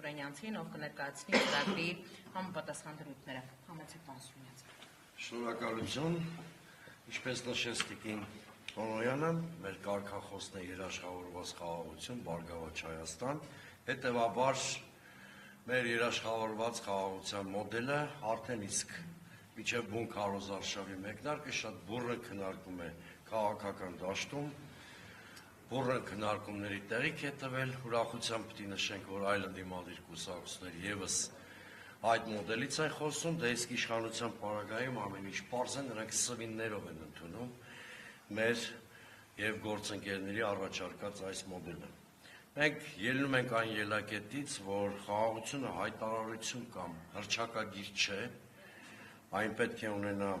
Տուրանյանցին, ով կներկայացնի ծրագրի համապատասխան դրույթները։ Համեցեք պարոն Սուրյանցը։ Շնորհակալություն, ինչպես նշեց Տիկին Տոնոյանը, մեր կարգախոսն է երաշխավորված խաղաղություն, Բարգավաճ Հայաստան, հետևաբար մեր երաշխավորված խաղաղության մոդելը արդեն իսկ մինչև բուն քարոզարշավի մեկնարկը շատ բուռն քննարկում է քաղաքական դաշտում, բուռն քննարկումների տեղիք է տվել, ուրախությամբ պիտի նշենք, որ այլ ընդդիմադիր կուսակցություններ ևս այդ մոդելից են խոսում, դե իսկ իշխանության պարագայում ամեն ինչ պարզ է, նրանք սվիններով են ընդունում մեր եւ գործընկերների առաջարկած այս մոդելը։ Մենք ելնում ենք այն ելակետից, որ խաղաղությունը հայտարարություն կամ հռչակագիր չէ, այն պետք է ունենա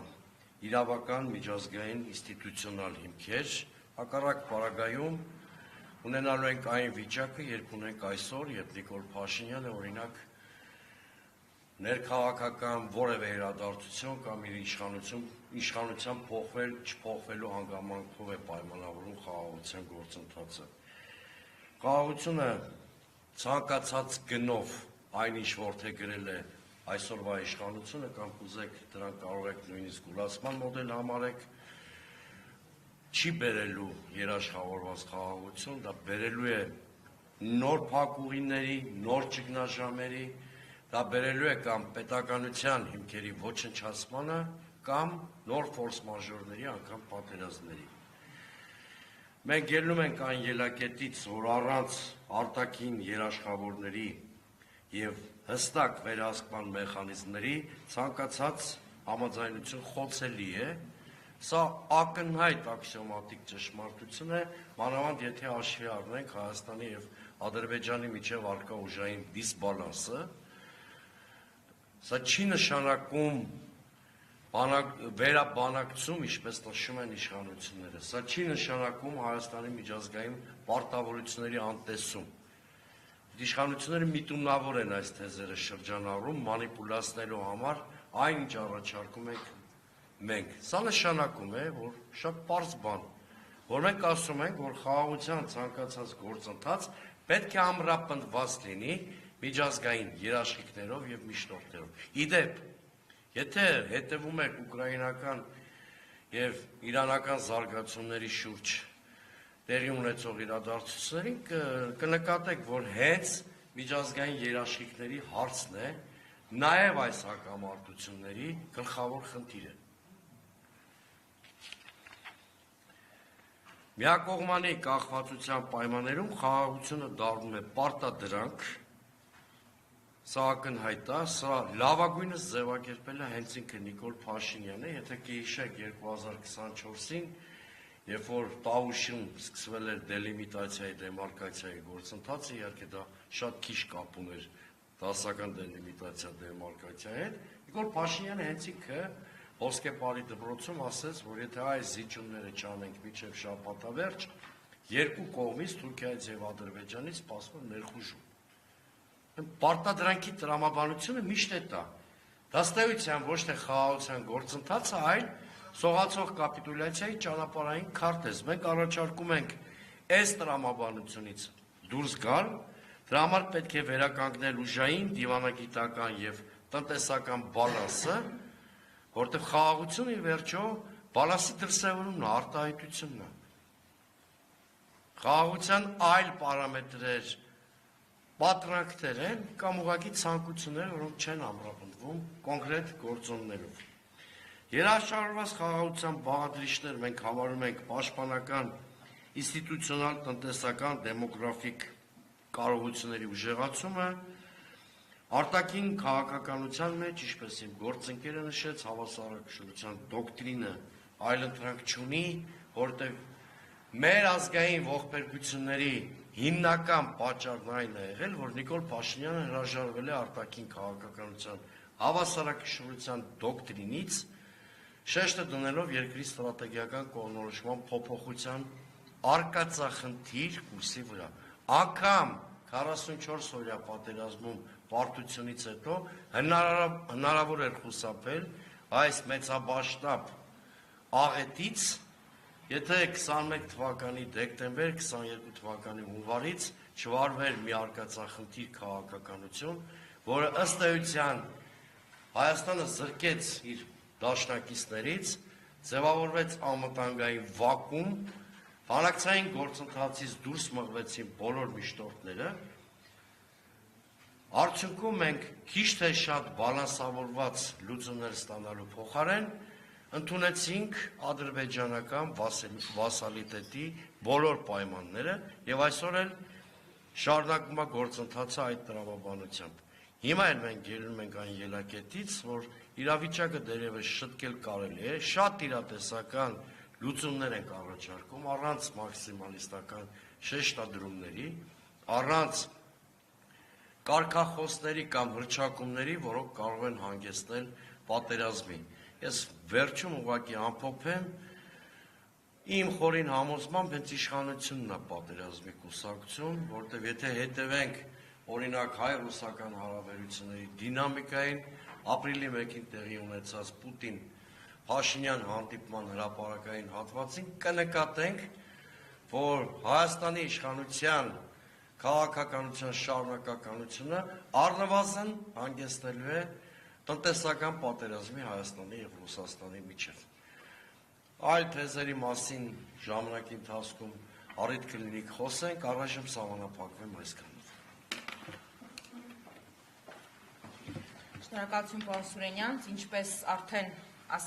իրավական, միջազգային, ինստիտուցիոնալ հիմքեր, հակառակ պարագայում ունենալու ենք այն վիճակը, երբ ունենք այսօր, երբ Նիկոլ Փաշինյանը օրինակ ներքաղաքական որևէ իրադարձություն կամ իր իշխանության փոխվել, չփոխվելու հանգամանքով է պայմանավորում խաղաղության գործընթացը։ Խաղաղությունը ցանկացած գնով այն ինչ որ թե գրել է այսօրվա իշխանությունը կամ կուզեք դրանք կարող եք նույնիսկ գուլացման մոդել համարեք, չի բերելու երաշխավորված խաղաղություն, դա բերելու է նոր փակուղիների, նոր ճգնաժամերի, դա բերելու է կամ պետականության հիմքերի ոչնչացմանը կամ նոր ֆորս մաժորների անգամ պատերազմների։ Մենք ելնում ենք այն ելակետից, որ առանց արտաքին երաշխավորների եւ հստակ վերահսկման մեխանիզմների ցանկացած համաձայնություն խոցելի է, սա ակնհայտ աքսիոմատիկ ճշմարտություն է, մանավանդ եթե հաշվի առնենք Հայաստանի եւ Ադրբեջանի միջև առկա ուժային դիսբալանսը, սա չի նշանակում վերաբանակցում, ինչպես նշում են իշխանությունները, սա չի նշանակում Հայաստանի միջազգային պարտավորությունների անտեսում։ Իշխանությունները միտումնավոր են այս թեզերը շրջանառում, մանիպուլացնելու համար այն ինչ առաջարկում ենք մենք։ Սա նշանակում է, որ շատ պարզ բան, որ մենք ասում ենք, որ խաղաղության ցանկացած գործընթաց պետք է ամրապնդված լինի միջազգային երաշխիքներով եւ միջնորդներով։ Իդեպ, եթե հետևում եք ուկրաինական եւ իրանական զարգացումների շուրջ տեղի ունեցող իրադարձություններին, կնկատեք, որ հենց միջազգային երաշխիքների հարցն է նաեւ այս հակամարտությունների գլխավոր խնդիրը։ Միակողմանի կախվածության պայմաններում խաղաղությունը դառնում է պարտադրանք, սա ակնհայտ է, սա լավագույնս ձևակերպել է հենց ինքը Նիկոլ Փաշինյանը, եթե կհիշեք 2024-ին, երբ որ Տավուշում սկսվել էր դելիմիտացիայի, դեմարկացիայի գործընթացը, իհարկե դա շատ քիչ կապ ուներ դասական դելիմիտացիա դեմարկացիայի հետ, Նիկոլ Փաշինյանը հենց ինքը Ոսկեպարի դպրոցում ասեց, որ եթե այս զիջումները չանենք մինչև շաբաթավերջ, երկու կողմից Թուրքիայից եւ Ադրբեջանից սպասվում է ներխուժում։ Պարտադրանքի տրամաբանությունը միշտ է դա։ Դաստայության ոչ թե խաղաղության գործընթացը, այլ սողացող կապիտուլյացիայի ճանապարհային քարտեզ։ Մենք առաջարկում ենք այս տրամաբանությունից դուրս գալ, դրա համար պետք է վերականգնել ուժային, դիվանագիտական եւ տնտեսական բալանսը, որտեղ խաղաղությունը ի վերջո բալանսի դրսևորումն է, արտահայտությունն է։ Խաղաղության այլ պարամետրեր պատրանքներ են կամ ուղղակի ցանկություններ, որոնք չեն ամրապնդվում կոնկրետ գործոններով։ Երաշխավորված խաղաղության բաղադրիչներ մենք համարում ենք պաշտպանական, ինստիտուցիոնալ, տնտեսական, դեմոգրաֆիկ կարողությունների ուժեղացումը, արտաքին քաղաքականության մեջ, ինչպես իմ գործընկերը նշեց, հավասարակշռության դոկտրինը այլընտրանք չունի, որտեղ մեր ազգային ողբերգությունների հիմնական պատճառն այն է եղել, որ Նիկոլ Փաշինյանը հրաժարվել է արտաքին քաղաքականության հավասարակշռության դոկտրինից, շեշտը դնելով երկրի ստրատեգիական կողմնորոշման փոփոխության արկածախնդիր կուրսի վրա։ Անգամ 44 օրյա պատերազմում պարտությունից հետո հնարավոր էր խուսափել այս մեծաբաշտապ աղետից, եթե 21 թվականի դեկտեմբեր, 22 թվականի հունվարից չվարվեր մի արկածախնդիր քաղաքականություն, որը ըստ էության Հայաստանը զրկեց իր դաշնակիցներից, ձևավորվեց անվտանգային վակուում, բանակցային գործընթացից դուրս մղվեցին բոլոր միշտորդները, արդյունքում մենք քիչ թե շատ բալանսավորված լուծումներ ստանալու փոխարեն ընդունեցինք ադրբեջանական վասալիտետի բոլոր պայմանները եւ այսօր էլ շարունակվում է գործընթացը այդ տրամաբանությամբ։ Հիմա էլ մենք ելնում ենք այն ելակետից, որ իրավիճակը դերևս շտկել կարելի է, շատ իրատեսական լուծումներ ենք առաջարկում, առանց մաքսիմալիստական շեշտադրումների, առանց կարգախոսների կամ հռչակումների, որոնք կարող են հանգեցնել պատերազմի։ Ես վերջում ուղղակի ամփոփեմ, իմ խորին համոզմամբ հենց իշխանությունն է պատերազմի կուսակցություն, որտեղ եթե հետևենք օրինակ հայ-ռուսական հարաբերությունների դինամիկային, ապրիլի 1-ին տեղի ունեցած Պուտին-Փաշինյան հանդիպման հրապարակային հատվածին կնկատենք, որ Հայաստանի իշխանության քաղաքականության շարունակականությունը առնվազն հանգեցնելու է տնտեսական պատերազմի Հայաստանի եւ Ռուսաստանի միջև։ Այլ թեզերի մասին ժամանակի ընթացքում առիթ կլինի խոսենք, առայժմ սահմանափակվեմ այսքանով։ Շնորհակալություն պարոն Սուրենյան, ինչպես արդեն ասացի